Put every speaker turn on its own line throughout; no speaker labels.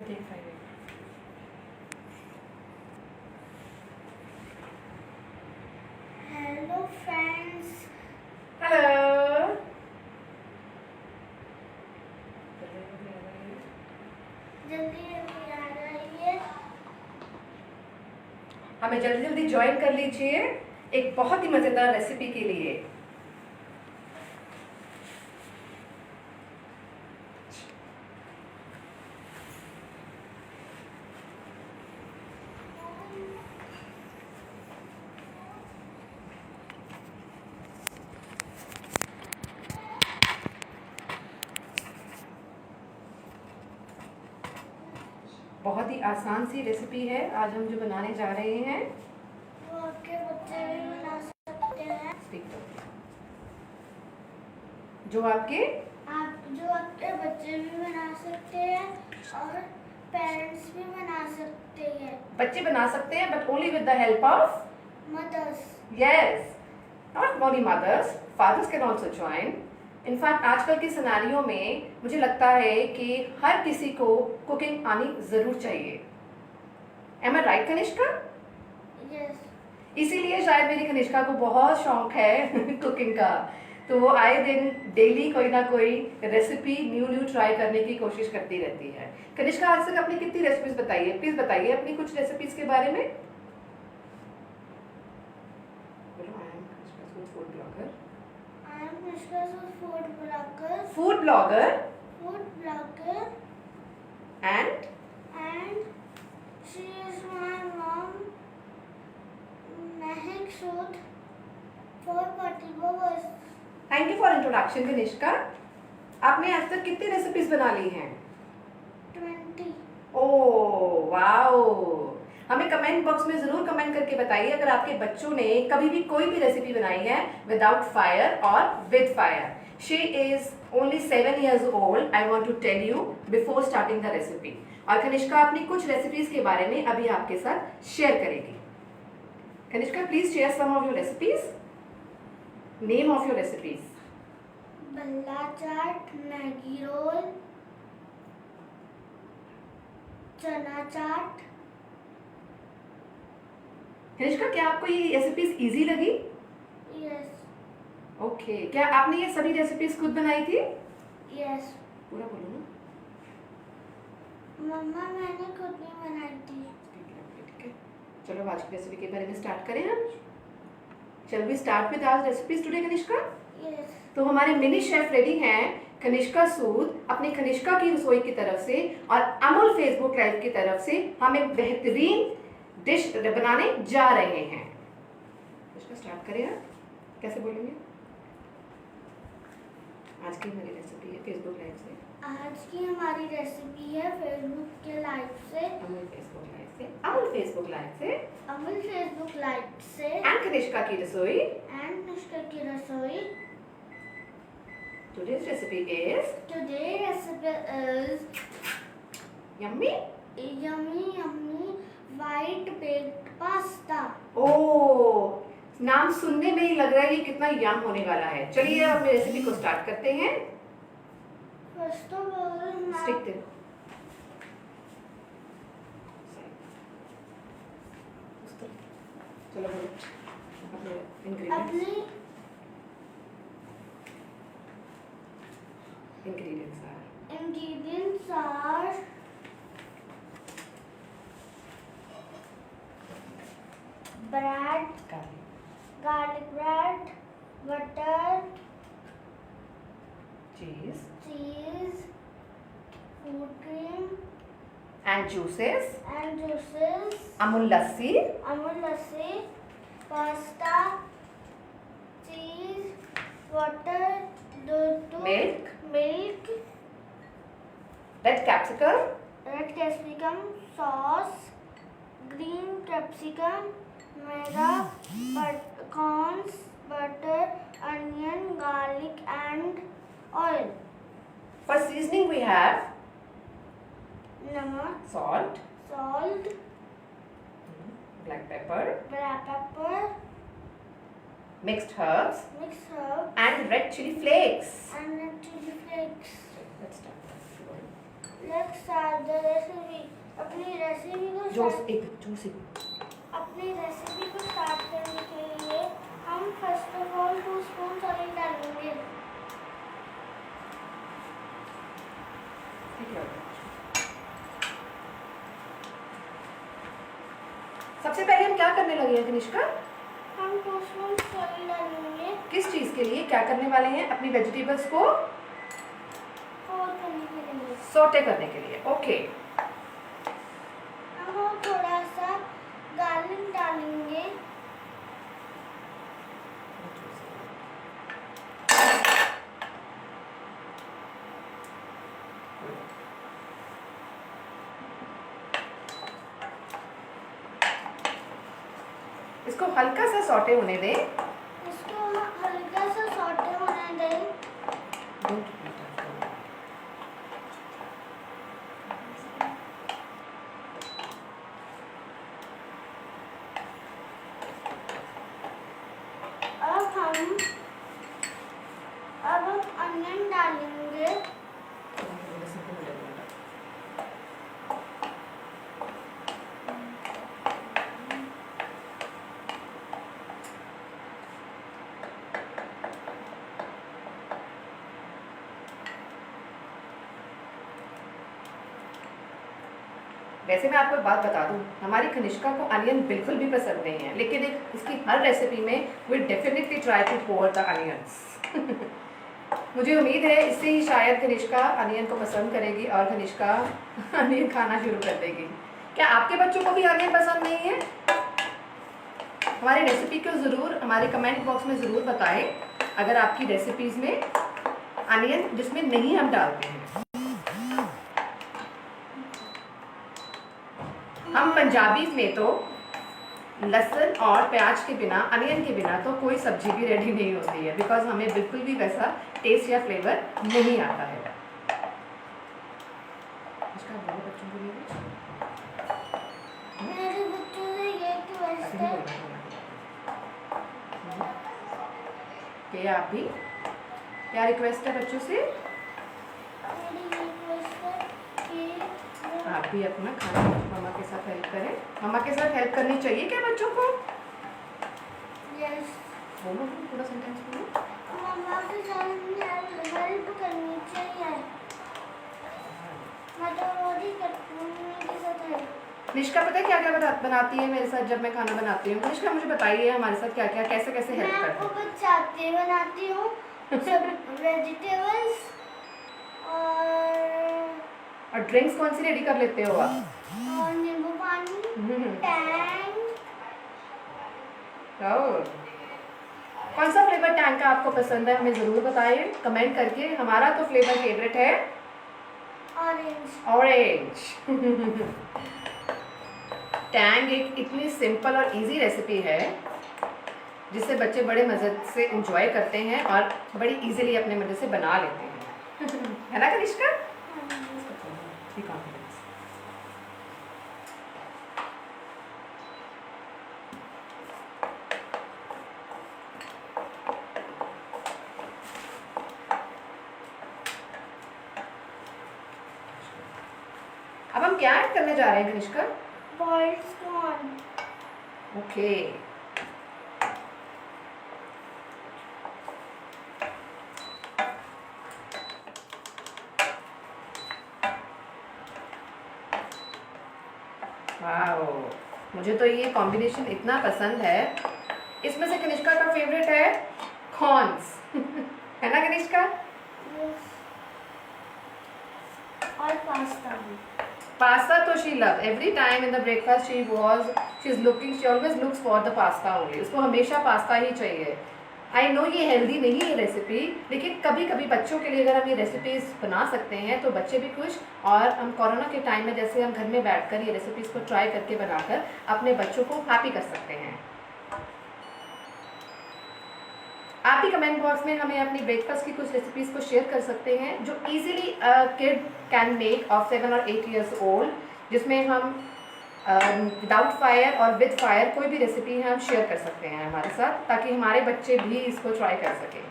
Hello friends.
Hello.
जल्दी आ रही है।
हमें जल्दी जल्दी ज्वाइन कर लीजिए एक बहुत ही मजेदार रेसिपी के लिए। बहुत ही आसान सी रेसिपी है आज हम जो बनाने जा रहे हैं।
वो आपके बच्चे भी बना सकते हैं।
जो आपके
बच्चे भी बना सकते हैं और पेरेंट्स भी बना सकते हैं।
बच्चे बना सकते हैं but only with the help of
mothers.
Yes, not only mothers, fathers can also join. In fact आजकल के सिनेरियो में मुझे लगता है कि हर किसी को कुकिंग आनी जरूर चाहिए। एम आई राइट कनिष्का?
यस।
इसीलिए शायद मेरी कनिष्का को बहुत शौक है कुकिंग का, तो वो आए दिन डेली कोई ना कोई रेसिपी न्यू ट्राई करने की कोशिश करती रहती है। कनिष्का आज तक अपनी कितनी रेसिपीज बताई है? प्लीज बताइए अपनी कुछ रेसिपीज के बारे में।
Food blogger
and
she is my mom, Mehak Sood, for Patiba was
thank you for introduction Kanishka. आपने आज तक कितनी रेसिपीज बना ली हैं?
20।
Oh wow. हमें कमेंट बॉक्स में जरूर कमेंट करके बताइए अगर आपके बच्चों ने कभी भी कोई भी रेसिपी बनाई है विदाउट फायर और with fire. She is only 7 years old, I want to tell you before starting the recipe. और कनिष्का अपनी कुछ रेसिपीज के बारे में अभी आपके साथ शेयर करेगी। Kanishka please share some of your recipes. Name of your recipes.
Bhalla chaat, Maggi role, चना चाट।
कनिष्का क्या आपको ये रेसिपीज इजी लगी?
यस।
ओके, क्या आपने ये सभी रेसिपीज खुद बनाई थी?
यस।
पूरा बोलो ना।
मम्मा मैंने खुद नहीं बनाई थी।
ठीक है, चलो आज की रेसिपी के बारे में स्टार्ट करें हम। Shall we start with our recipes today Kanishka.
Yes.
तो हमारे मिनी शेफ रेडी हैं कनिष्का सूद अपनी कनिष्का की रसोई की तरफ से और अमूल फेसबुक लाइव की तरफ से हम एक बेहतरीन डिश बनाने जा रहे हैं। कनिष्का स्टार्ट करें आप, कैसे बोलेंगे? आज की हमारी रेसिपी है फेसबुक लाइव से।
आज की हमारी रेसिपी है फेसबुक के लाइव से,
अमूल फेसबुक लाइव से, अमूल फेसबुक लाइव से,
अमूल फेसबुक लाइव से
एंड कनिष्का की रसोई।
एंड अनुष्का की रसोई।
Today's recipe is
Today's recipe is
yummy
yummy white baked pasta.
ओह, नाम सुनने में ही लग रहा है कि कितना यम होने वाला है। चलिए अब रेसिपी को स्टार्ट करते हैं।
First of all,
स्टिक दे। चलो बोलो अपने ingredients.
Ingredients are bread, garlic bread, butter,
cheese,
food cream,
and juices,
amul
lassi,
pasta, cheese, water, milk,
red capsicum,
sauce, green capsicum, corns, butter, onion, garlic and oil.
For seasoning we have
Namak,
salt, black pepper, mixed herbs, and red chili flakes.
and red chili flakes.
Let's start.
Let's start the recipe.
जोर से।
अपनी recipe को start करने के लिए हम first of all 2 spoon oil डालेंगे।
सबसे पहले हम क्या करने लगे हैं कनिष्का?
हम 2 स्पून ऑयल डालेंगे।
किस चीज के लिए क्या करने वाले हैं? अपनी वेजिटेबल्स को
करने के लिए,
सौटे करने के लिए। ओके।
हम थोड़ा सा गार्लिक डालेंगे।
इसको हल्का सा सौटे होने दें।
इसको हल्का सा सौटे होने दें। अब हम अनियन डालेंगे।
वैसे मैं आपको एक बात बता दूं, हमारी कनिष्का को अनियन बिल्कुल भी पसंद नहीं है, लेकिन इसकी हर रेसिपी में we definitely try to pour the onions. मुझे उम्मीद है इससे ही शायद कनिष्का अनियन को पसंद करेगी और कनिष्का अनियन खाना शुरू कर देगी। क्या आपके बच्चों को भी अनियन पसंद नहीं है? हमारी रेसिपी को ज़रूर हमारे कमेंट बॉक्स में ज़रूर बताएं अगर आपकी रेसिपीज़ में अनियन जिसमें नहीं हम डालते हैं। हम पंजाबी में तो लहसुन और प्याज के बिना, अनियन के बिना तो कोई सब्जी भी रेडी नहीं होती है, बिकॉज हमें बिल्कुल भी वैसा टेस्ट या फ्लेवर नहीं आता है।
मेरे बच्चों से ये रिक्वेस्ट है
कि आप भी, क्या रिक्वेस्ट है बच्चों से?
मेरी रिक्वेस्ट है कि
आप भी अपना खाना मामा के साथ हेल्प करें। मामा के साथ हेल्प करनी चाहिए क्या बच्चों को?
यस,
बोलो पूरा सेंटेंस बोलो।
मम्मा के साथ हेल्प करनी चाहिए। मैं तो रोज ही करती हूँ मम्मी के साथ हेल्प।
निष्का पता है क्या क्या बनाती है मेरे साथ जब मैं खाना बनाती हूँ? निष्का मुझे बताइए हमारे साथ क्या क्या कैसे कैसे हेल्प
मैं
करती
आपको
है?
बताती बनाती हूँ सब वेजिटेबल्स
और ड्रिंक्स कौन सी रेडी कर लेते हो आप?
और नींबू पानी, टैंग।
कौन सा फ्लेवर टैंग का आपको पसंद है हमें ज़रूर बताइए कमेंट करके। हमारा तो फ्लेवर फेवरेट है ऑरेंज। टैंग एक इतनी सिंपल और इजी रेसिपी है जिसे बच्चे बड़े मज़े से एंजॉय करते हैं और बड़ी इजीली अपने मज़े से बना लेते हैं। है ना कनिष्का? अब हम क्या ऐड करने जा रहे हैं Kanishka?
Boiled corn.
Okay. Wow, मुझे तो ये कॉम्बिनेशन इतना पसंद है। इसमें से कनिष्का का फेवरेट है कॉर्न्स। है ना कनिष्का?
और पास्ता भी।
Pasta तो she love every time in the breakfast she always looks for the pasta only। उसको हमेशा पास्ता ही चाहिए। आई नो ये हेल्दी नहीं है रेसिपी, लेकिन कभी कभी बच्चों के लिए अगर हम ये रेसिपीज़ बना सकते हैं तो बच्चे भी खुश, और हम कोरोना के टाइम में जैसे हम घर में बैठकर ये रेसिपीज़ को ट्राई करके बनाकर अपने बच्चों को हैप्पी कर सकते हैं। आप भी कमेंट बॉक्स में हमें अपनी ब्रेकफास्ट की कुछ रेसिपीज़ को शेयर कर सकते हैं जो easily kid can make of 7 और 8 years ओल्ड, जिसमें हम विदाउट फायर और विद फायर कोई भी रेसिपी है हम शेयर कर सकते हैं हमारे साथ, ताकि हमारे बच्चे भी इसको ट्राई कर सकें।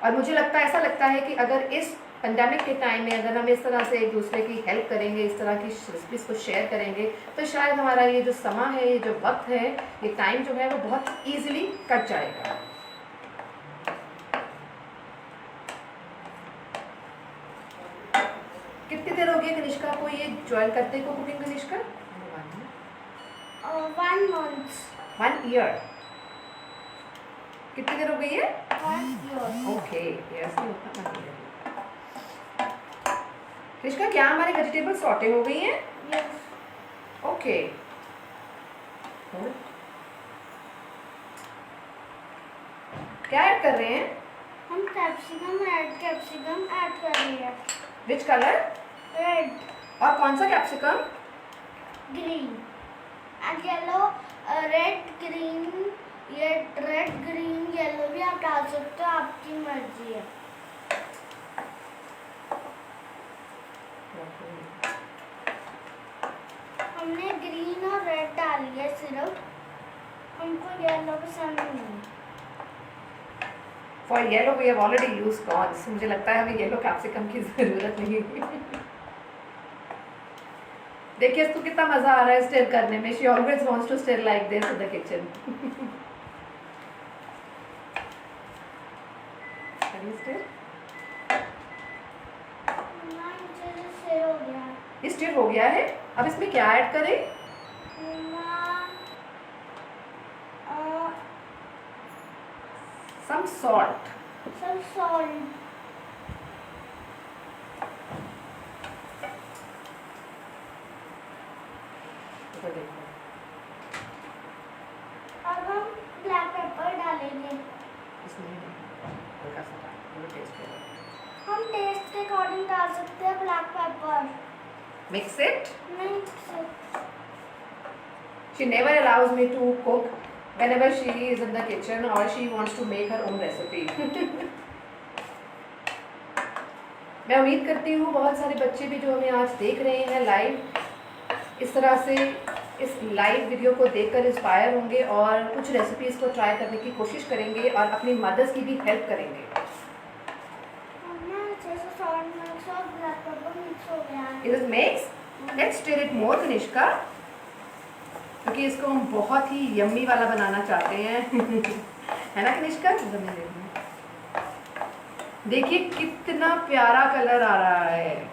और मुझे ऐसा लगता है कि अगर इस पेंडेमिक के टाइम में अगर हम इस तरह से एक दूसरे की हेल्प करेंगे, इस तरह की रेसिपीज़ को शेयर करेंगे, तो शायद हमारा ये जो समा है, ये जो वक्त है, ये टाइम जो है वो बहुत ईजिली कट जाएगा। कितनी देर हो गई कनिष्का को ये ज्वाइन करते को कुकिंग कनिष्का?
1 month।
1 year। कितनी देर हो गई है?
1 year।
ओके, यस नहीं होता 1 year। कनिष्का क्या हमारे वेजिटेबल सॉटे हो गई हैं?
यस।
ओके। क्या ऐड कर रहे हैं?
हम कैप्सिकम ऐड कर रहे हैं।
Which colour?
रेड,
और कौन सा capsicum?
Green and yellow. Red green yellow भी आप डाल सकते हो, आपकी मर्जी है। हमने ग्रीन और रेड डाली है सिर्फ, हमको येलो पसंद नहीं है।
For yellow we have already used corns. मुझे लगता है हमें येलो कैप्सिकम की जरूरत नहीं है। देखिए इसको कितना मजा आ रहा है स्टिर करने में। She always wants to stir like this in the kitchen. ये स्टिर हो गया है। अब इसमें क्या ऐड करें? Some salt। तो देखो
अब हम ब्लैक पेपर डालेंगे।
इसमें हल्का सा डाल, टेस्ट करो।
हम टेस्ट के अकॉर्डिंग डाल सकते हैं ब्लैक पेपर।
Mix it।
नहीं,
She never allows me to cook whenever she is in the kitchen or she wants to make her own recipe। मैं उम्मीद करती हूँ बहुत सारे बच्चे भी जो हमें आज देख रहे हैं लाइव, इस तरह से इस लाइव वीडियो को देखकर इंस्पायर होंगे और कुछ रेसिपीज़ को ट्राई करने की कोशिश करेंगे और अपनी मदर्स की भी हेल्प करेंगे। It is mixed। Let's stir it more Kanishka, क्योंकि इसको हम बहुत ही यम्मी वाला बनाना चाहते हैं। है ना कनिष्का? देखिए कितना प्यारा कलर आ रहा है।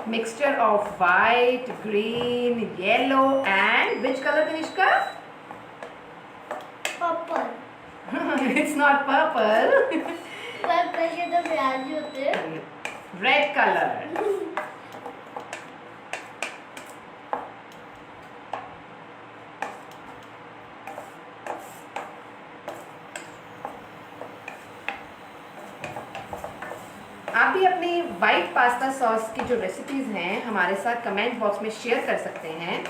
Mixture of white, green, yellow and which colour Kanishka?
Purple.
It's not purple.
Purple के तो प्याज होते हैं।
Red colour. आप भी अपनी वाइट पास्ता सॉस की जो रेसिपीज हैं हमारे साथ कमेंट बॉक्स में शेयर कर सकते हैं।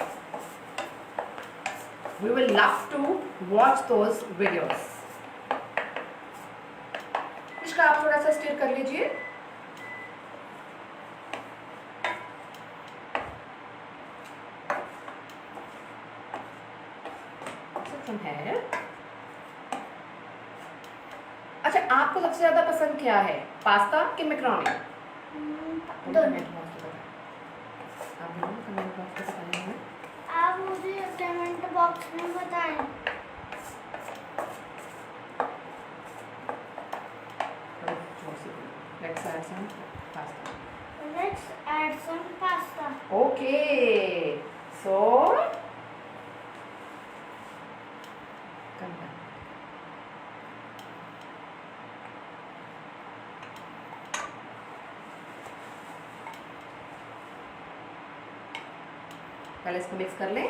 We will love to watch those videos। इसका आप थोड़ा सा स्टिर कर लीजिए। है। अच्छा, आपको सबसे ज्यादा पसंद क्या है, पास्ता कि मैकरोनी?
आप मुझे कमेंट बॉक्स में बताएं। Let's add some pasta।
Okay, so come back। पहले इसको मिक्स कर लें।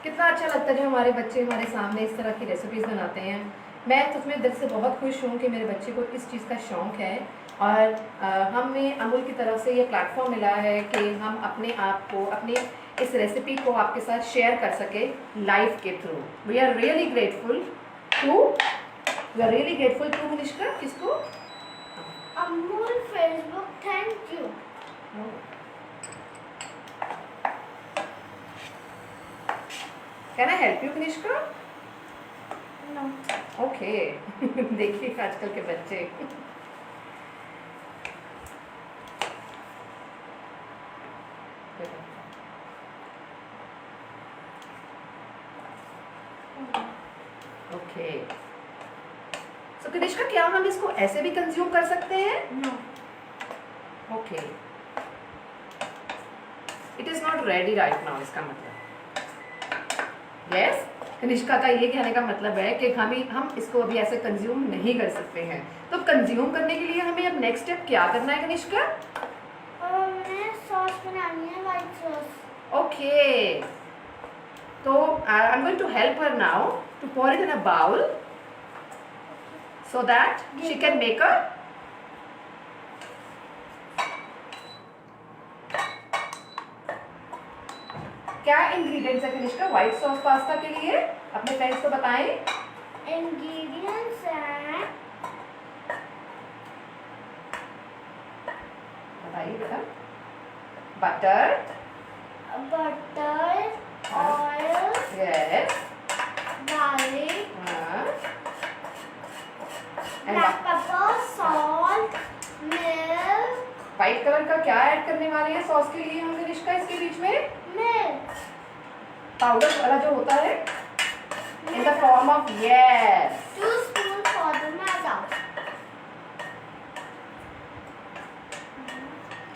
कितना अच्छा लगता है जब हमारे बच्चे हमारे सामने इस तरह की रेसिपीज़ बनाते हैं। मैं सच में दिल से बहुत खुश हूँ कि मेरे बच्चे को इस चीज़ का शौक़ है और हमें अमूल की तरफ से ये प्लेटफॉर्म मिला है कि हम अपने आप को, अपने इस रेसिपी को आपके साथ शेयर कर सके लाइव के through. We are really grateful to Kanishka. किसको?
Amul Facebook, thank you.
Can I help you Kanishka?
No.
Okay देखिए आजकल के बच्चे। ओके सो कनिष्का, क्या हम इसको ऐसे भी कंज्यूम कर सकते हैं?
No.
Okay, it is not ready right now, इसका मतलब यस। कनिष्का का ये कहने का मतलब है कि हम इसको अभी ऐसे कंज्यूम नहीं कर सकते हैं। तो कंज्यूम करने के लिए हमें अब नेक्स्ट स्टेप क्या करना है कनिष्का?
मैंने सॉस बनानी है, व्हाइट सॉस।
ओके, तो I am going to help her now to pour it in a bowl so that she can make a क्या इंग्रेडिएंट्स है कनिष्का व्हाइट सॉस पास्ता के लिए? अपने फ्रेंड्स को बताएं।
इंग्रेडिएंट्स हैं,
बताइए बेटा। Butter,
oil,
yes,
garlic,
and
black pepper, salt, milk.
White colour का क्या ऐड करने वाले हैं सॉस के लिए हम कनिष्का इसके बीच में?
मिल्क।
पाउडर वाला जो होता है in the form of yes
2 spoon for the maida.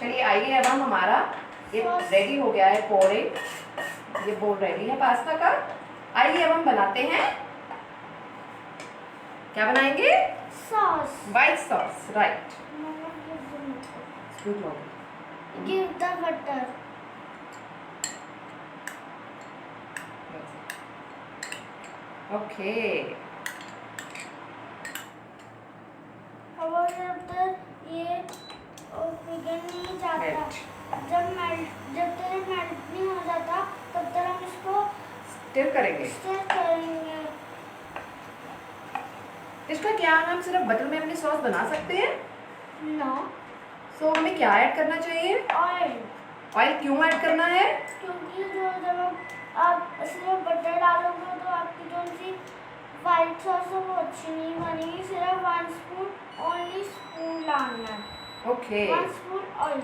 चलिए आइए, अब हम हमारा ये रेडी हो गया है पोरिंग, ये बोल रेडी है पास्ता का। आइए अब हम बनाते हैं, क्या बनाएंगे?
Sauce.
White sauce, right.
Give the butter.
Okay,
और जब तक ये पिघल नहीं जाता, जब तक मेल्ट नहीं हो जाता, तब तक हम इसको
स्टिर करेंगे।
स्टिर करेंगे।
इसका क्या हम सिर्फ बटर में अपनी सॉस बना सकते हैं?
नो।
सो हमें क्या ऐड करना चाहिए?
ऑयल।
ऑयल क्यों ऐड करना है?
क्योंकि जब आप इसमें बटर डालोगे तो आपकी जो सी व्हाइट सॉस है वो अच्छी नहीं बनेगी। सिर्फ 1 स्पून, ओनली स्पून डालना है।
Okay
1 spoon oil.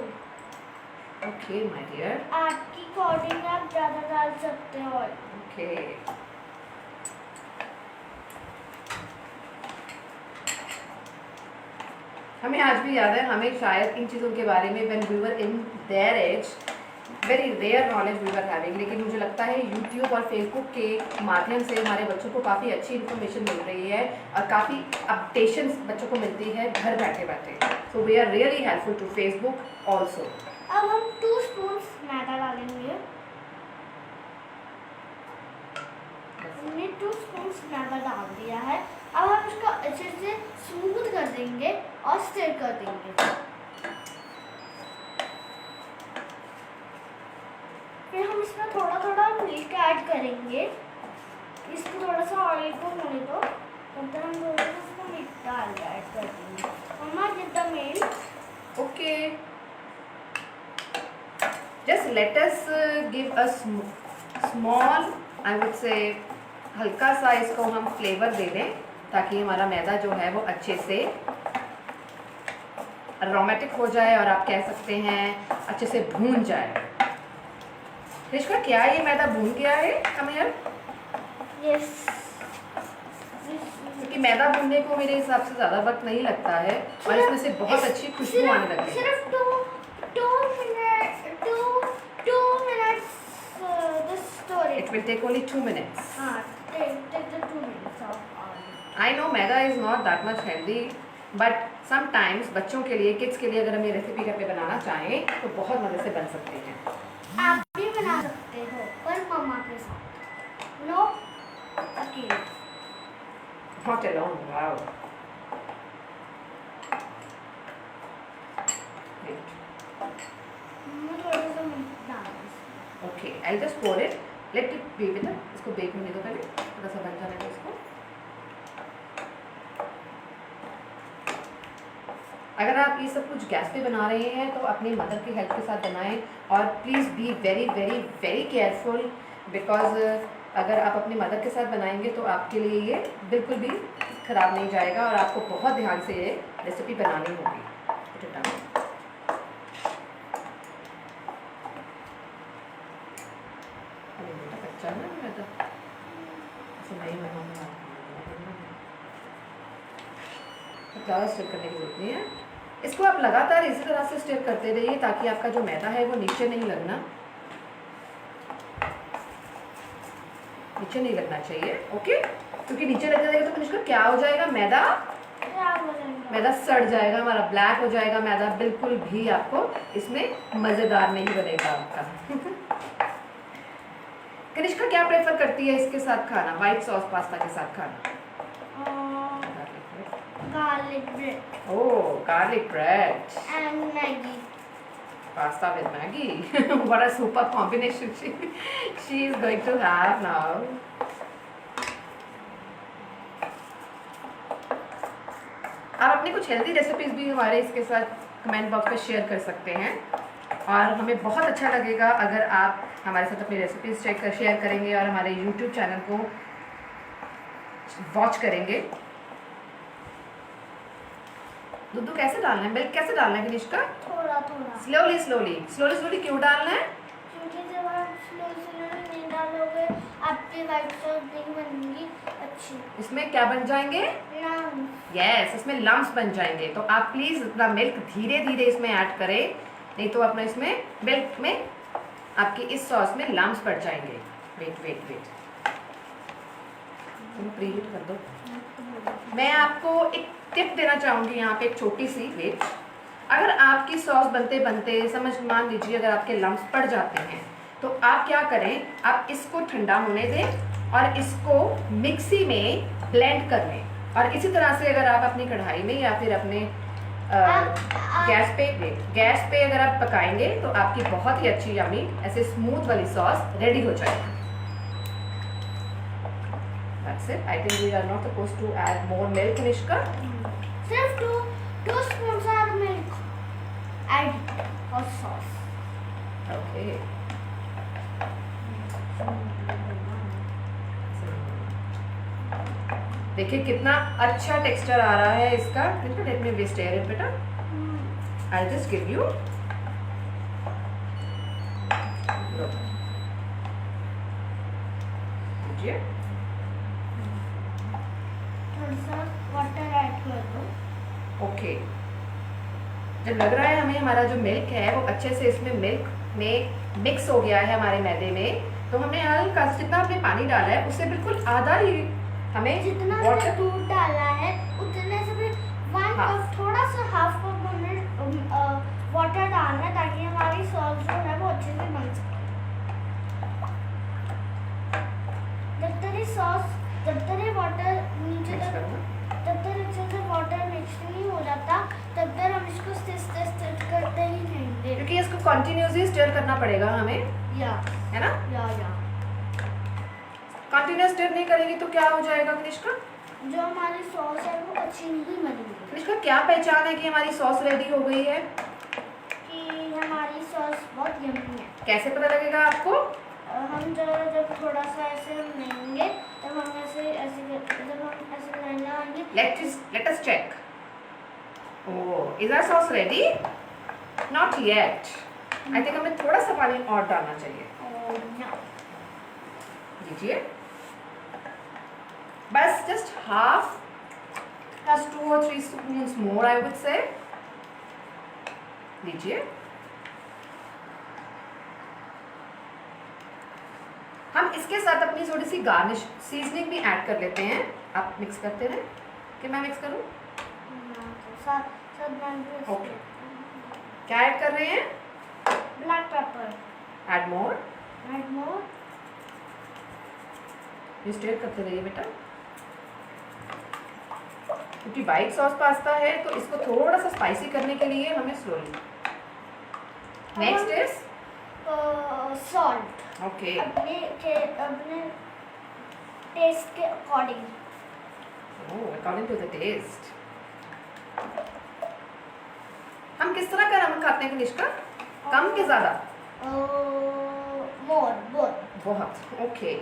Okay my dear,
आपकी अकॉर्डिंग आप ज़्यादा डाल सकते हो ऑयल।
ओके। हमें आज भी याद है, हमें शायद इन चीज़ों के बारे में when we were in there as very rare knowledge we were having, लेकिन मुझे लगता है यूट्यूब और फेसबुक के माध्यम से हमारे बच्चों को काफ़ी अच्छी इन्फॉर्मेशन मिल रही है और काफ़ी अपडेशंस बच्चों को मिलती है घर बैठे बैठे। So we are really helpful to Facebook also.
अब हम 2 स्पून मैदा डालेंगे। हमने 2 स्पून मैदा डाल दिया है। अब हम इसको अच्छे से स्मूथ कर देंगे और स्टिर कर देंगे। फिर हम इसमें थोड़ा थोड़ा मिल्क ऐड करेंगे। इसको थोड़ा सा ऑयल को होने दो, तब तक हम थोड़ा सा इसमें मिल्क डाल के ऐड कर देंगे। Mamma give the milk.
Okay, just let us give a small, I would say हल्का सा इसको हम फ्लेवर दे दें ताकि हमारा मैदा जो है वो अच्छे से अरोमेटिक हो जाए और आप कह सकते हैं अच्छे से भून जाए। रिश्का, क्या ये मैदा भून गया है? हमें
यस।
क्योंकि मैदा भूनने को मेरे हिसाब से ज़्यादा वक्त नहीं लगता है और इसमें से बहुत अच्छी खुशबू आने लगती है।
सिर्फ 2 minutes this story.
It will take only 2 minutes।
हाँ, take the 2 minutes of oil।
I know maida is not that much healthy, but sometimes बच्चों के लिए, किड्स के लिए अगर हम ये रेसिपी घर पे बनाना चाहें तो बहुत मज़े से बन सकती है।
आप भी बना सकते हो, पर मम्मा के साथ। नो, अकेले।
Not alone, wow. Great.
मैं थोड़ा सा मिल्क डालूँ।
Okay, I'll just pour it. Let it be with it. इसको बेक होने दो पहले, थोड़ा सा बन जाने दो इसको। अगर आप ये सब कुछ गैस पे बना रहे हैं तो अपनी मदर की हेल्प के साथ बनाएं और please be very very very careful because अगर आप अपनी मदर के साथ बनाएंगे तो आपके लिए ये बिल्कुल भी ख़राब नहीं जाएगा और आपको बहुत ध्यान से ये रेसिपी बनानी होगी। अरे बेटा कच्चा ना मैदा, ऐसे नहीं बनाऊंगा। ज़्यादा स्टिर करने की जरूरत नहीं है। इसको आप लगातार इसी तरह से स्टिर करते रहिए ताकि आपका जो मैदा है वो नीचे नहीं लगना, नीचे नहीं लगना चाहिए। ओके, क्योंकि नीचे लग जाएगा तो कनिष्का क्या हो जाएगा, मैदा सड़ जाएगा, हमारा ब्लैक हो जाएगा मैदा, बिल्कुल भी आपको इसमें मज़ेदार नहीं बनेगा आपका। कनिष्का क्या प्रेफर करती है इसके साथ खाना, व्हाइट सॉस पास्ता के साथ खाना?
garlic bread.
Oh, garlic bread.
And Maggi.
Pasta with Maggi. What a super combination she is going to have now. आप अपनी कुछ हेल्दी रेसिपीज भी हमारे इसके साथ कमेंट बॉक्स में शेयर कर सकते हैं और हमें बहुत अच्छा लगेगा अगर आप हमारे साथ अपनी रेसिपीज शेयर करेंगे और हमारे YouTube चैनल को वॉच करेंगे। दूध कैसे डालना है, मिल्क कैसे डालना है कनिष्का?
थोड़ा थोड़ा,
स्लोली स्लोली स्लोली स्लोली। क्यों डालना है?
क्योंकि जब आप स्लोली नहीं डालोगे आपकी व्हाइट सॉस नहीं बनेगी अच्छी।
इसमें क्या बन जाएंगे?
लम्स।
यस, इसमें लम्स बन जाएंगे। तो आप प्लीज अपना मिल्क धीरे धीरे इसमें ऐड करें, नहीं तो अपना इसमें मिल्क में आपकी इस सॉस में लम्स पड़ जाएंगे। वेट वेट वेट, तुम प्रीहीट कर दो। मैं आपको एक टिप देना चाहूँगी यहाँ पे, एक छोटी सी। वेट, अगर आपकी सॉस बनते बनते मान लीजिए अगर आपके लम्स पड़ जाते हैं तो आप क्या करें, आप इसको ठंडा होने दें और इसको मिक्सी में ब्लेंड कर लें। और इसी तरह से अगर आप अपनी कढ़ाई में या फिर अपने गैस पे अगर आप पकाएंगे तो आपकी बहुत ही अच्छी यमी ऐसे स्मूथ वाली सॉस रेडी हो जाएगी। That's it. I think we are not supposed to add more milk, Kanishka.
सिर्फ 2 spoons of milk add or sauce.
Okay. देखिए कितना अच्छा टेक्सचर आ रहा है इसका। Let me be stir it, बेटा। I'll just give you। लीजिए।
वाटर ऐड कर दो।
ओके, जब लग रहा है हमें हमारा जो मिल्क है वो अच्छे से इसमें मिल्क में मिक्स हो गया है हमारे मैदे में, तो हमने हल्का जितना हमने पानी डाला है उससे बिल्कुल आधा ही हमें
जितना
वाटर
दूध डाला है उतने से भी 1 कप, थोड़ा सा हाफ कप वाटर डालना है ताकि हमारी सॉस जो है वो अच्छे से बन सके। जब तक ये सॉस, जब तक ये वाटर नीचे तक, तब तक अच्छे से वाटर मिक्स नहीं हो जाता तब तक हम इसको स्टिर करते ही रहेंगे,
क्योंकि इसको कंटिन्यूसली स्टिर करना पड़ेगा हमें,
या
है ना?
या
कंटिन्यूस स्टिर नहीं करेंगे तो क्या हो जाएगा कनिष्का?
जो हमारी सॉस है वो अच्छी नहीं बनेगी।
कनिष्का क्या पहचान है कि हमारी सॉस रेडी हो गई है?
कि हमारी सॉस बहुत यम्मी है।
कैसे पता लगेगा आपको?
हम जब थोड़ा सा ऐसे हम लेंगे तब हम ऐसे जब हम ऐसे करने आएंगे।
Let us check. Oh, is our sauce ready? Not yet. I think हमें थोड़ा सा पानी और डालना चाहिए। लीजिए, बस just half, just 2 or 3 spoons more I would say. लीजिए, हम इसके साथ अपनी थोड़ी सी गार्निश सीजनिंग भी ऐड कर लेते हैं। आप मिक्स करते रहे कि मैं मिक्स करूं? ओके, क्या ऐड कर रहे हैं?
Black pepper.
Add more.
Add more.
ये स्टिर करते रहिए बेटा, क्योंकि व्हाइट सॉस पास्ता है तो इसको थोड़ा सा स्पाइसी करने के लिए हमें slowly. Next is
salt.
Okay,
अपने टेस्ट के according.
According to the taste. हम किस तरह का नमक खाते हैं कनिष्का, कम के ज्यादा?
मोर,
बहुत। Okay,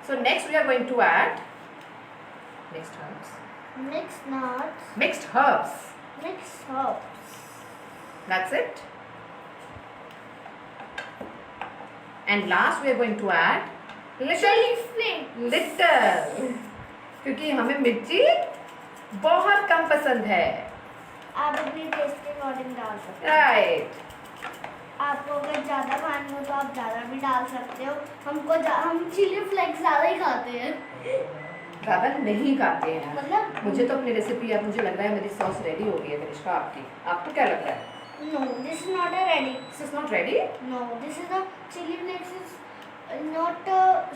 So next we are going to add mixed herbs.
Mixed nuts.
Mixed herbs.
Mixed herbs.
That's it. And last we are going to add
Chili flakes.
little, क्योंकि हमें मिर्ची बहुत कम पसंद है.
आप अपने टेस्ट के अकॉर्डिंग डाल सकते हो.
Right.
आपको अगर ज़्यादा खानी हो तो आप ज़्यादा भी डाल सकते हो. हम चिली फ्लेक्स ज़्यादा ही खाते हैं.
ज़्यादा नहीं खाते हैं.
मतलब
मुझे तो अपनी रेसिपी अब मुझे लग रहा है मेरी सॉस रेडी हो गई है कनिष्का आपकी. आपको क्या लग रहा है?
no, this is not a ready.
This is not ready?
No, this is a chili flakes is not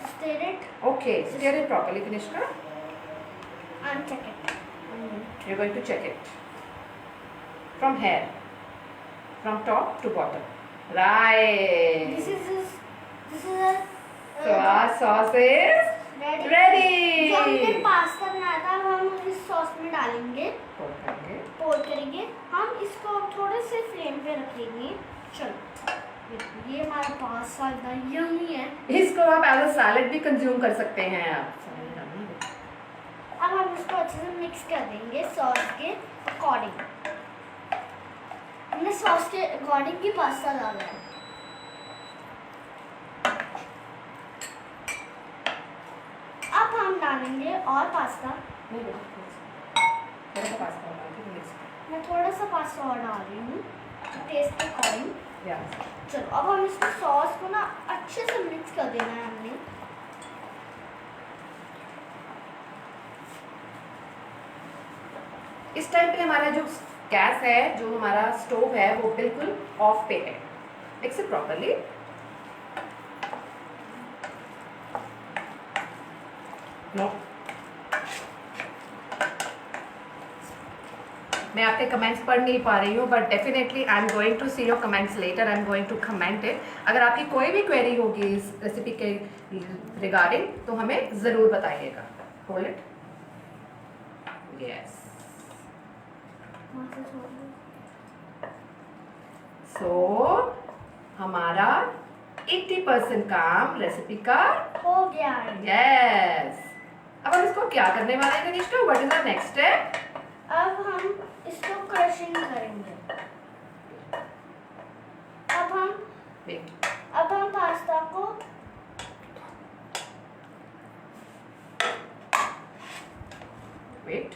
stir it.
Okay, stir it properly, Kanishka.
I'm checking.
You're going to check it. From here. From top to bottom. Right.
This is a
So our sauce is ready.
जो हमने pasta बनाया था हम इस sauce में डालेंगे.
Pour करेंगे.
पोर करेंगे. हम इसको थोड़े से फ्लेम पे रखेंगे. चलो ये हमारा पास्ता एकदम यम्मी है.
इसको आप एज अ सैलेड भी कंज्यूम कर सकते हैं आप.
अब हम इसको अच्छे से मिक्स कर देंगे सॉस के अकॉर्डिंग. हमने सॉस के अकॉर्डिंग ही पास्ता डाला है. अब हम डालेंगे और पास्ता. मैं थोड़ा सा पास्ता और डाल रही हूँ टेस्ट के अकॉर्डिंग. चलो अब हम इसको सॉस को ना अच्छे से मिक्स कर देना है हमने.
इस टाइम पे हमारा जो गैस है, जो हमारा स्टोव है, वो बिल्कुल ऑफ पे है. Mix it properly. नो, मैं आपके कमेंट्स पढ़ नहीं पा रही हूँ, but definitely I am going to see your comments later. I am going to comment it. अगर आपकी कोई भी क्वेरी होगी इस रेसिपी के रिगार्डिंग तो हमें ज़रूर बताइएगा. Hold it. यस. सो हमारा 80% काम रेसिपी का
हो गया है.
यस. अब हम इसको क्या करने वाले हैं Kanishka? What is the next step?
अब हम इसको क्रशिंग करेंगे. अब हम पास्ता को
वेट.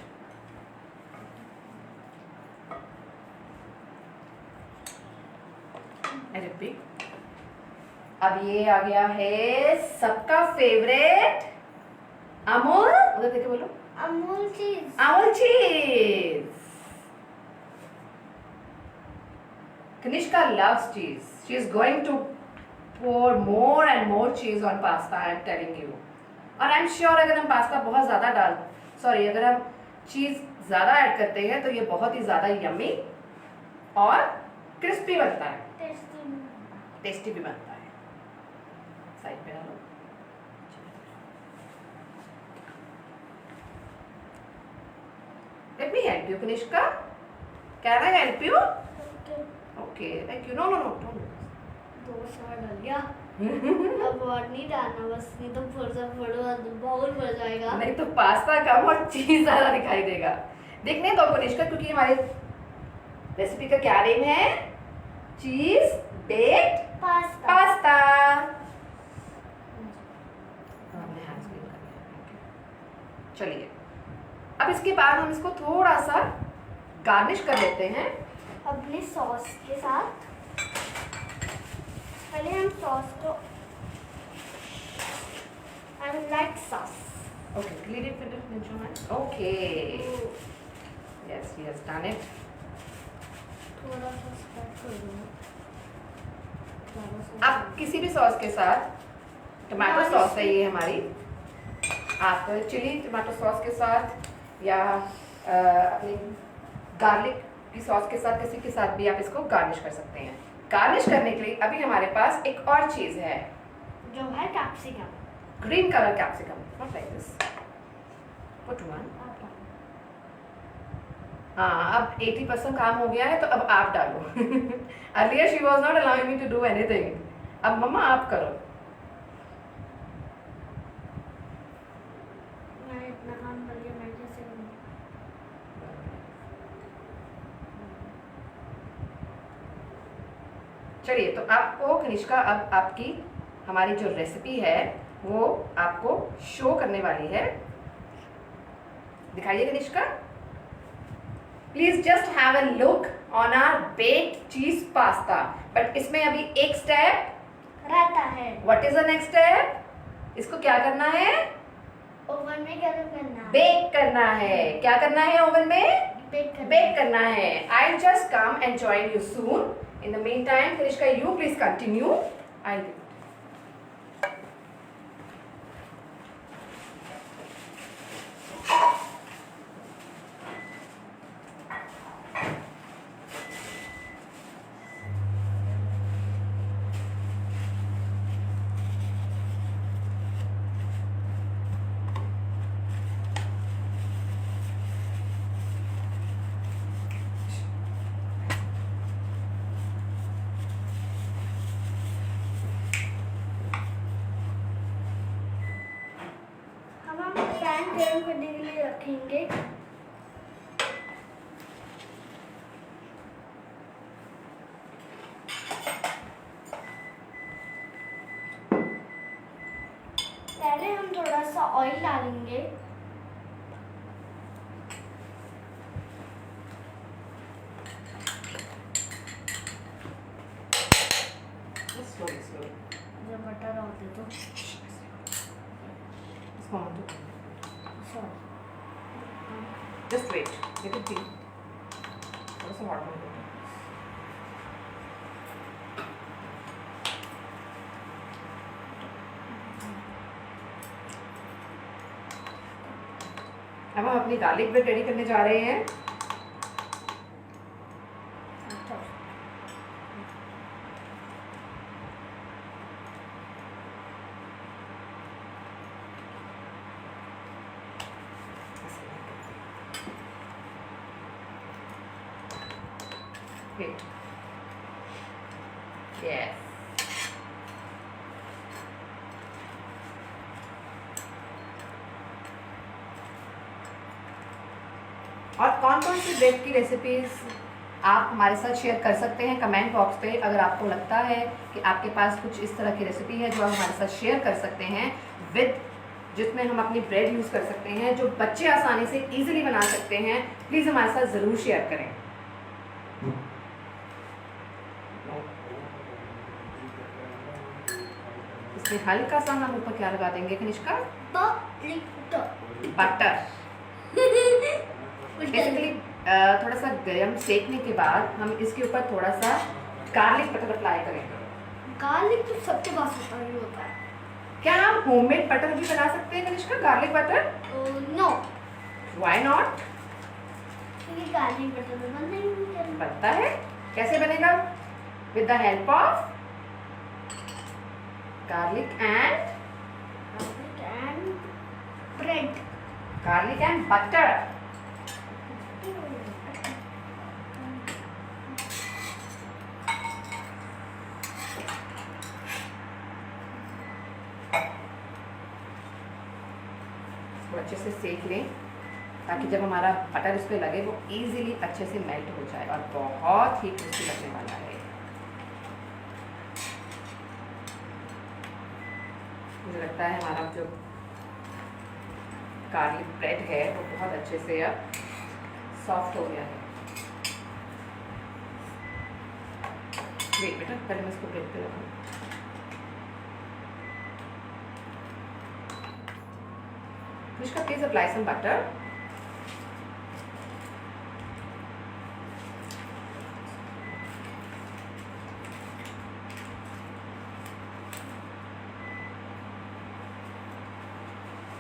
अब ये आ गया है सबका फेवरेट अमूल. उधर देखे बोलो.
अमूल चीज.
अमूल चीज. Kanishka loves cheese. She is going to pour more and more cheese on pasta. I am telling you. और आई एम श्योर अगर हम पास्ता बहुत ज़्यादा अगर हम चीज़ ज़्यादा ऐड करते हैं तो ये बहुत ही ज़्यादा यम्मी और क्रिस्पी बनता है. टेस्टी भी बनता है. साइड पे डालो. Let me help you, Kanishka. Can I help you? Okay, thank you. No, don't do this.
2 साल डल गया. अब और नहीं डालना बस, नहीं तो बहुत बढ़ जाएगा.
नहीं तो पास्ता कम और चीज ज़्यादा दिखाई देगा. देखने दो कनिष्का, क्योंकि हमारे रेसिपी का क्या नेम है? चीज बेक्ड पास्ता. चलिए, अब इसके बाद हम इसको थोड़ा सा गार्निश कर लेते हैं
अपने सॉस के साथ. पहले हम सॉस को I like sauce.
Okay, leave it with it. Okay. Yes, he has done it.
थोड़ा सा स्प्रेड कर दो.
आप किसी भी सॉस के साथ, टमाटो सॉस है ये हमारी, आप चिली टमाटो सॉस के साथ या अपनी गार्लिक की सॉस के साथ, किसी के साथ भी आप इसको गार्निश कर सकते हैं. गार्निश करने के लिए अभी हमारे पास एक और चीज़ है
जो है capsicum.
Green colour capsicum. Not like this. Put one. हाँ, अब 80% काम हो गया है तो अब आप डालो. Earlier she was not allowing me to do anything. अब मम्मा आप करो. चलिए, तो आपको कनिष्का अब आपकी हमारी जो रेसिपी है वो आपको शो करने वाली है। दिखाइए Kanishka. Please just have a look on our baked cheese pasta. But इसमें अभी एक स्टेप
रहता है।
What is the next step? इसको क्या करना है?
ओवन में गरम करना है।
बेक करना है। क्या करना है ओवन में?
बेक
करना है। I'll just come and join you soon. In the meantime, Kanishka, you please continue. I'll
हम पैन गरम करने के लिए रखेंगे। पहले हम थोड़ा सा ऑयल डालेंगे।
slowly.
जब बटर होते तो
इसको on do.
Sorry
Just wait. Let it be. थोड़ा सा hot होने दो। अब हम अपनी गार्लिक ब्रेड रेडी करने जा रहे हैं। Wait. Yes. और कौन कौन सी ब्रेड की रेसिपीज आप हमारे साथ शेयर कर सकते हैं कमेंट बॉक्स पे। अगर आपको लगता है कि आपके पास कुछ इस तरह की रेसिपी है जो आप हमारे साथ शेयर कर सकते हैं विद जिसमें हम अपनी ब्रेड यूज़ कर सकते हैं, जो बच्चे आसानी से इजीली बना सकते हैं, प्लीज़ हमारे साथ ज़रूर शेयर करें। इसमें हल्का सा हम ऊपर क्या लगा देंगे कनिष्का? बटर। बेसिकली थोड़ा सा गरम सेकने के बाद हम इसके ऊपर थोड़ा सा गार्लिक बटर अप्लाई करेंगे।
गार्लिक तो सबके पास होता है।
क्या हम होममेड बटर भी बना सकते हैं Kanishka? Garlic butter?
No.
Why not?
क्योंकि गार्लिक बटर तो
बनता है। कैसे बनेगा? With the help of garlic and
bread.
Garlic and butter. इसको अच्छे से सेक लें ताकि जब हमारा बटर इस पे लगे वो इजीली अच्छे से मेल्ट हो जाए और बहुत ही टेस्टी लगने वाला है। मुझे लगता है हमारा जो गार्लिक ब्रेड है वो बहुत अच्छे से अब सॉफ्ट हो गया है। वेट बेटा, पहले मैं इसको ब्रेड पे रखूँ। Krishka, please apply some butter.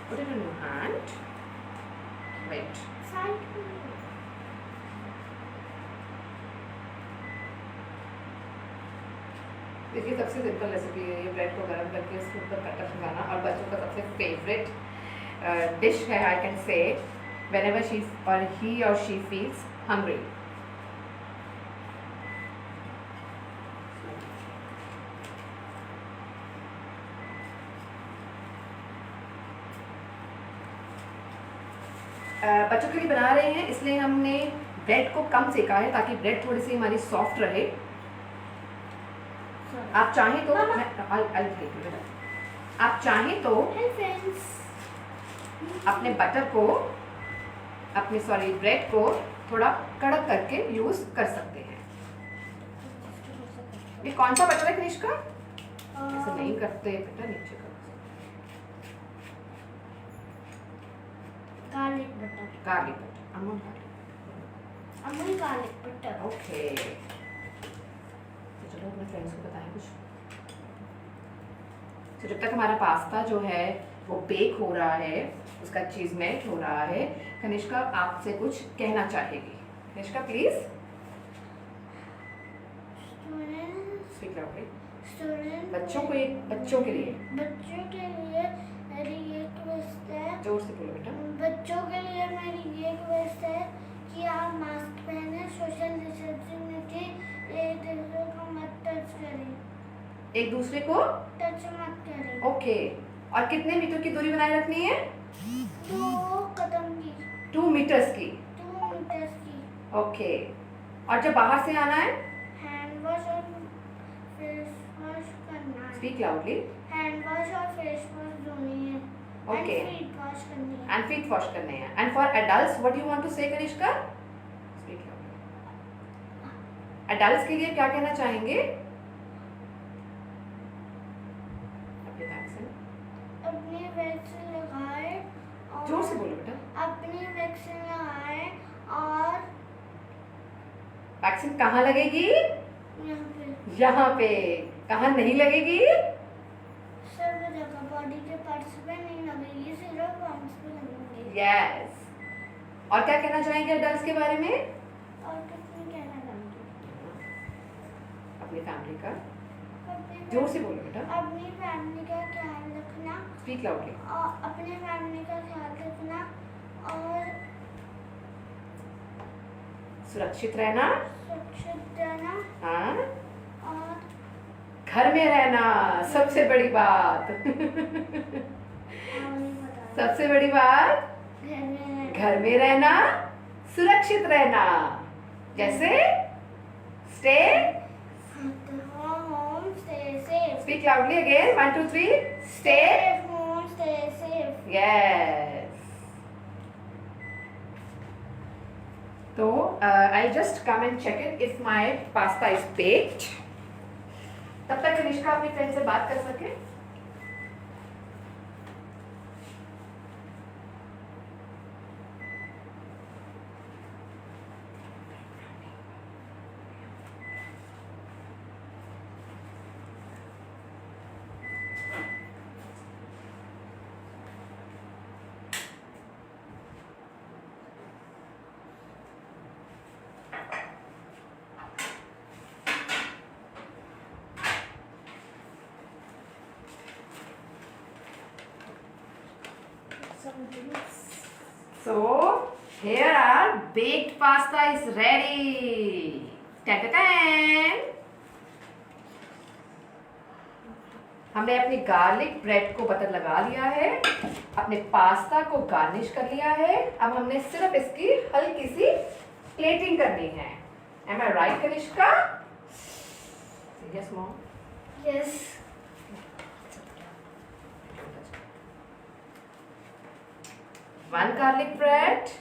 Put it in your hand. Wait. देखिए, सबसे सिंपल रेसिपी है ये, ब्रेड को गर्म करके उसके ऊपर बटर लगाना। और बच्चों का सबसे फेवरेट डिश है, I can say, whenever she or he or she feels hungry. बच्चों के लिए बना रहे हैं इसलिए हमने ब्रेड को कम सेका है ताकि ब्रेड थोड़ी सी हमारी सॉफ्ट रहे। आप चाहें तो
मामा।
आप चाहें तो
हेलो फ्रेंड्स,
अपने बटर को अपने सॉरी ब्रेड को थोड़ा कड़क करके यूज कर सकते हैं। ये कौन सा बटर है कनिष्का? ऐसे नहीं करते बेटा, नीचे करो।
Garlic butter,
garlic butter,
Amul garlic butter.
Okay, तो चलो अपने फ्रेंड्स को बताएं कुछ। तो जब तक हमारा पास्ता जो है वो बेक हो रहा है, उसका चीज मेल्ट हो रहा है, कनिष्का आपसे कुछ कहना चाहेगी। Kanishka please speak loudly. बच्चों के लिए
बच्चों के लिए मेरी ये रिक्वेस्ट है,
जोर से बोलो बेटा।
बच्चों के लिए मेरी ये रिक्वेस्ट है कि आप मास्क पहने, सोशल डिस्टेंसिंग रखें, एक दूसरे को मत टच करें।
एक दूसरे को
टच मत करें।
ओके, और कितने मीटर की दूरी बनाए रखनी है?
2 कदम की,
2 मीटर्स की।
2 मीटर की।
ओके, और जब बाहर से आना है
हैंड वॉश और फेस वॉश करना है।
Speak loudly.
हैंड वॉश और फेस वॉश धोनी है।
Okay.
एंड फीट वॉश करनी है।
एंड फीट वॉश करने हैं। And for adults what you want to say Kanishka? Speak loudly. Adults के लिए क्या कहना चाहेंगे? अपने वैक्सीन
अपनी वैक्सीन लगाए और
जोर से बोलो बेटा।
अपनी वैक्सीन लगाए और
वैक्सीन कहाँ लगेगी?
यहाँ पे
यहाँ पे। कहाँ नहीं लगेगी?
सब जगह, बॉडी के पार्ट्स पे नहीं लगेगी, सिर्फ आर्म्स पे लगेंगे।
यस। और क्या कहना चाहेंगे एडल्ट्स के बारे में?
और कितनी कहना चाहूँगी
अपनी फैमिली का
अपनी
जोर से बोलो बेटा।
अपनी फैमिली का ख्याल रखना
स्पीक लाउडली।
और अपनी फैमिली का ख्याल रखना और
सुरक्षित रहना।
सुरक्षित रहना
हाँ,
और
घर में रहना सबसे बड़ी बात। सबसे बड़ी बात घर में रहना, सुरक्षित रहना। जैसे stay
home, stay safe.
Speak loudly again 1 2 3 stay
Stay home, stay safe.
Yes. तो I just come and check it if my pasta is baked. तब तक कनिष्का अपनी फ्रेंड से बात कर सके। So here our baked pasta is ready. Ta-ta-tan! हमने अपनी गार्लिक ब्रेड को बटर लगा लिया है, अपने पास्ता को गार्निश कर लिया है। अब हमने सिर्फ इसकी हल्की सी प्लेटिंग करनी है। Am I right, Kanishka? Yes, mom.
Yes.
One garlic bread,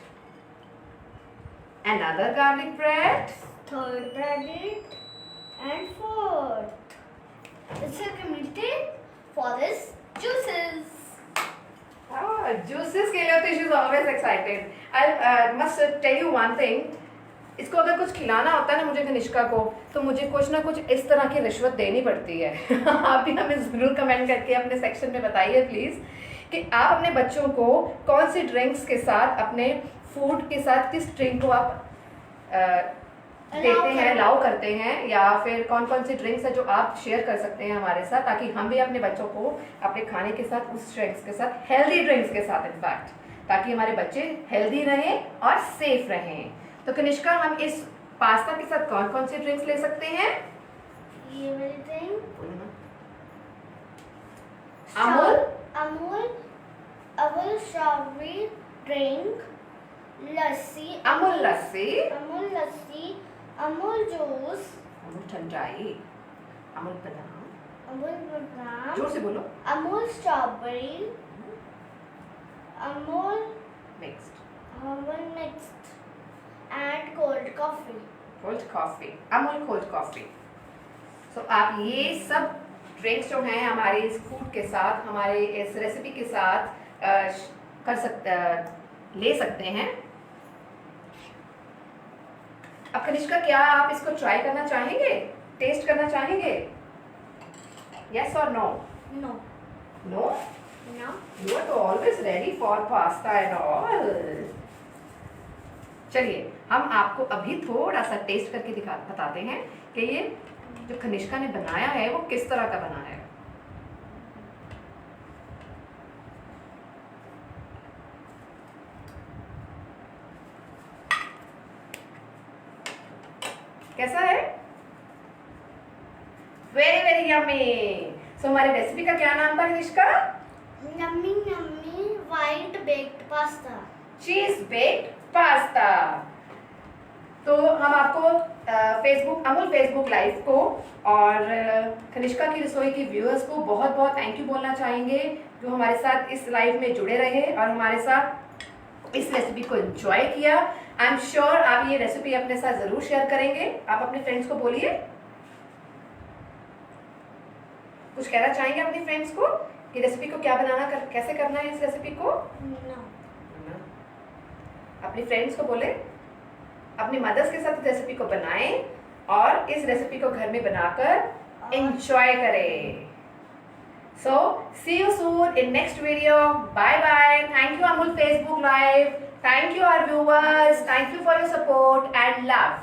another garlic bread,
Third bread and fourth. It's a community for this juices.
juices के लिए तो she is always excited. I must tell you one thing. इसको अगर कुछ खिलाना होता है ना मुझे कनिष्का को, तो मुझे कुछ ना कुछ इस तरह की रिश्वत देनी पड़ती है। आप भी हमें ज़रूर कमेंट करके अपने सेक्शन में बताइए प्लीज़ कि आप अपने बच्चों को कौन सी ड्रिंक्स के साथ, अपने फूड के साथ किस ड्रिंक को आप देते हैं, अलाउ करते हैं, या फिर कौन कौन सी ड्रिंक्स है जो आप शेयर कर सकते हैं हमारे साथ, ताकि हम भी अपने बच्चों को अपने खाने के साथ उस ड्रिंक्स के साथ, हेल्दी ड्रिंक्स के साथ इनफैक्ट, ताकि हमारे बच्चे हेल्दी रहें और सेफ रहें। तो कनिष्का, हम इस पास्ता के साथ कौन कौन सी ड्रिंक्स ले सकते हैं?
ये वाली drink
Amul
Amul strawberry drink, lassi,
Amul lassi,
Amul lassi, Amul juice,
Amul Thandai, Amul Badam,
Amul Badam,
जोर से बोलो,
Amul strawberry, Amul
mixed,
and cold coffee.
Cold coffee, Amul cold coffee. So आप ये सब ड्रिंक्स जो हैं हमारे इस फूड के साथ, हमारे इस रेसिपी के साथ ले सकते हैं। अब कनिष्का, क्या आप इसको ट्राई करना चाहेंगे, टेस्ट करना चाहेंगे? यस और no?
No.
No?
No.
You are always ready for pasta and all. चलिए हम आपको अभी थोड़ा सा टेस्ट करके बताते हैं कि ये जो कनिष्का ने बनाया है वो किस तरह का बना है। कैसा है? Very very yummy. सो हमारी रेसिपी का क्या नाम था Kanishka?
Yummy yummy white baked pasta.
चीज बेक्ड पास्ता। तो हम आपको अमूल फेसबुक लाइव को और कनिष्का की रसोई की व्यूअर्स को बहुत बहुत थैंक यू बोलना चाहेंगे, जो हमारे साथ इस लाइव में जुड़े रहे और हमारे साथ इस रेसिपी को एंजॉय किया। आई एम श्योर आप ये रेसिपी अपने साथ जरूर शेयर करेंगे। आप अपने फ्रेंड्स को बोलिए, कुछ कहना चाहेंगे अपनी फ्रेंड्स को कि रेसिपी को क्या बनाना कैसे करना है इस रेसिपी को?
नो।
अपनी फ्रेंड्स को बोले अपनी मदर्स के साथ रेसिपी को बनाएं और इस रेसिपी को घर में बनाकर एंजॉय करें। So see you soon in next video. Bye bye. Thank you Amul Facebook live, thank you our viewers, thank you for your support and love.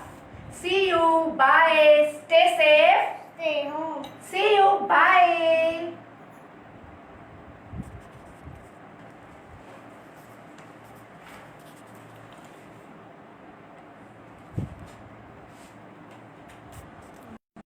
See you, bye, stay